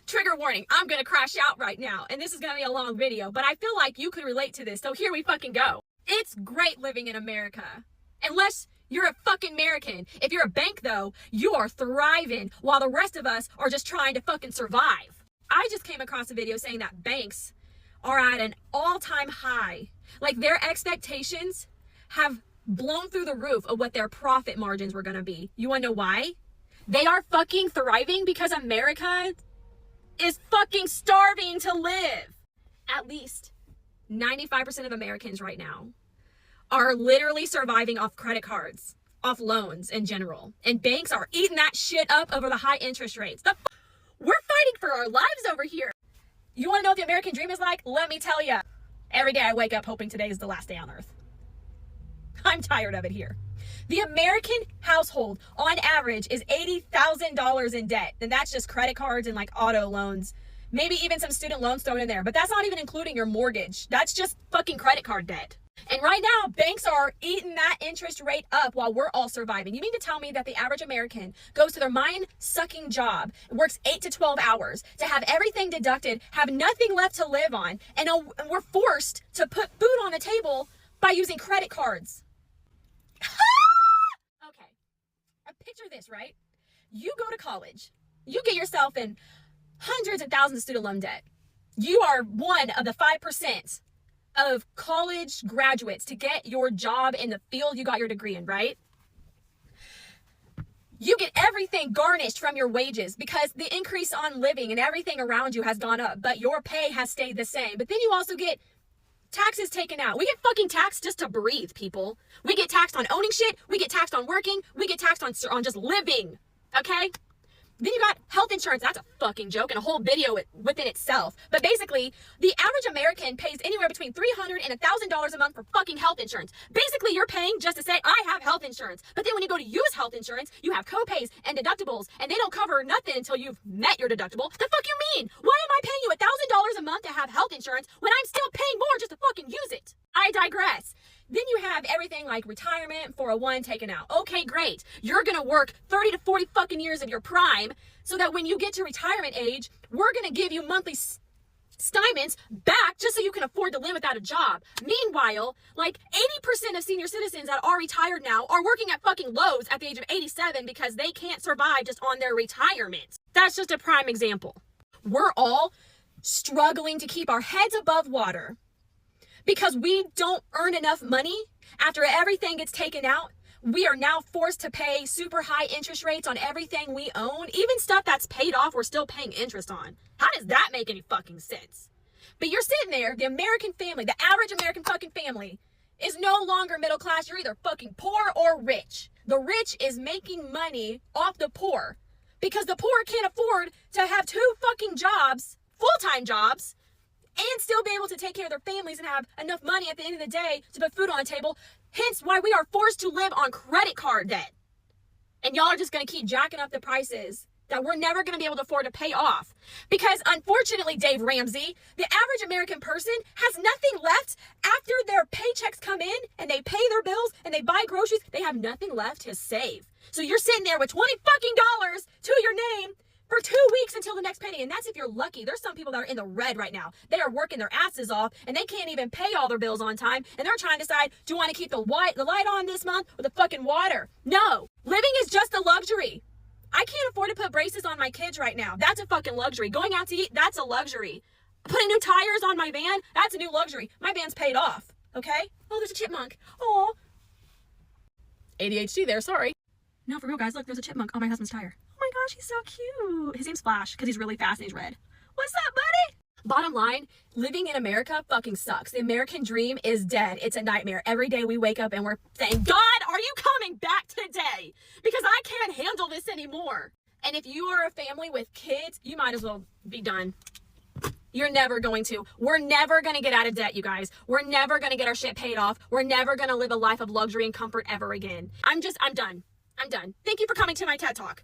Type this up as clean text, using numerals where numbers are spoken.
Trigger warning, I'm gonna crash out right now, and this is gonna be a long video, but I feel like you could relate to this, so here we fucking go. It's great living in America. Unless you're a fucking American. If you're a bank, though, you are thriving, while the rest of us are just trying to fucking survive. I just came across a video saying that banks are at an all-time high. Like, their expectations have blown through the roof of what their profit margins were gonna be. You wanna know why? They are fucking thriving because America is fucking starving to live. At least 95% of Americans right now are literally surviving off credit cards, off loans in general. And banks are eating that shit up over the high interest rates. We're fighting for our lives over here. You wanna know what the American dream is like? Let me tell you. Every day I wake up hoping today is the last day on earth. I'm tired of it here. The American household, on average, is $80,000 in debt. And that's just credit cards and like auto loans. Maybe even some student loans thrown in there. But that's not even including your mortgage. That's just fucking credit card debt. And right now, banks are eating that interest rate up while we're all surviving. You mean to tell me that the average American goes to their mind-sucking job, works 8 to 12 hours to have everything deducted, have nothing left to live on, and we're forced to put food on the table by using credit cards? Okay, picture this, right? You go to college. You get yourself in hundreds of thousands of student loan debt. You are one of the 5% of college graduates to get your job in the field you got your degree in, right? You get everything garnished from your wages because the increase on living and everything around you has gone up, but your pay has stayed the same. But then you also get taxes taken out. We get fucking taxed just to breathe, people. We get taxed on owning shit. We get taxed on working. We get taxed on just living, okay? Then you got health insurance. That's a fucking joke and a whole video within itself. But basically, the average American pays anywhere between $300 and $1,000 a month for fucking health insurance. Basically, you're paying just to say, I have health insurance. But then when you go to use health insurance, you have co-pays and deductibles, and they don't cover nothing until you've met your deductible. The fuck you mean? Why am I paying you $1,000 a month to have health insurance when I'm still paying more just to fucking use it? I digress. Then you have everything like retirement, 401 taken out. Okay, great. You're going to work 30 to 40 fucking years of your prime so that when you get to retirement age, we're going to give you monthly stipends back just so you can afford to live without a job. Meanwhile, like 80% of senior citizens that are retired now are working at fucking Lowe's at the age of 87 because they can't survive just on their retirement. That's just a prime example. We're all struggling to keep our heads above water because we don't earn enough money. After everything gets taken out, we are now forced to pay super high interest rates on everything we own. Even stuff that's paid off, we're still paying interest on. How does that make any fucking sense? But you're sitting there, the American family, the average American fucking family is no longer middle class. You're either fucking poor or rich. The rich is making money off the poor because the poor can't afford to have 2 fucking jobs, full-time jobs, and still be able to take care of their families and have enough money at the end of the day to put food on the table. Hence why we are forced to live on credit card debt. And y'all are just going to keep jacking up the prices that we're never going to be able to afford to pay off. Because unfortunately, Dave Ramsey, the average American person has nothing left after their paychecks come in and they pay their bills and they buy groceries. They have nothing left to save. So you're sitting there with $20 fucking to your name for 2 weeks until the next payday. And that's if you're lucky. There's some people that are in the red right now. They are working their asses off and they can't even pay all their bills on time. And they're trying to decide, do you want to keep the light on this month or the fucking water? No, living is just a luxury. I can't afford to put braces on my kids right now. That's a fucking luxury. Going out to eat, that's a luxury. Putting new tires on my van, that's a new luxury. My van's paid off, okay? Oh, there's a chipmunk. Oh, ADHD there, sorry. No, for real, guys, look, there's a chipmunk on my husband's tire. Oh my gosh, he's so cute. His name's Flash because he's really fast and he's red. What's up, buddy? Bottom line, living in America fucking sucks. The American dream is dead. It's a nightmare. Every day we wake up and we're saying, God, are you coming back today? Because I can't handle this anymore. And if you are a family with kids, you might as well be done. You're never going to. We're never going to get out of debt, you guys. We're never going to get our shit paid off. We're never going to live a life of luxury and comfort ever again. I'm done. I'm done. Thank you for coming to my TED Talk.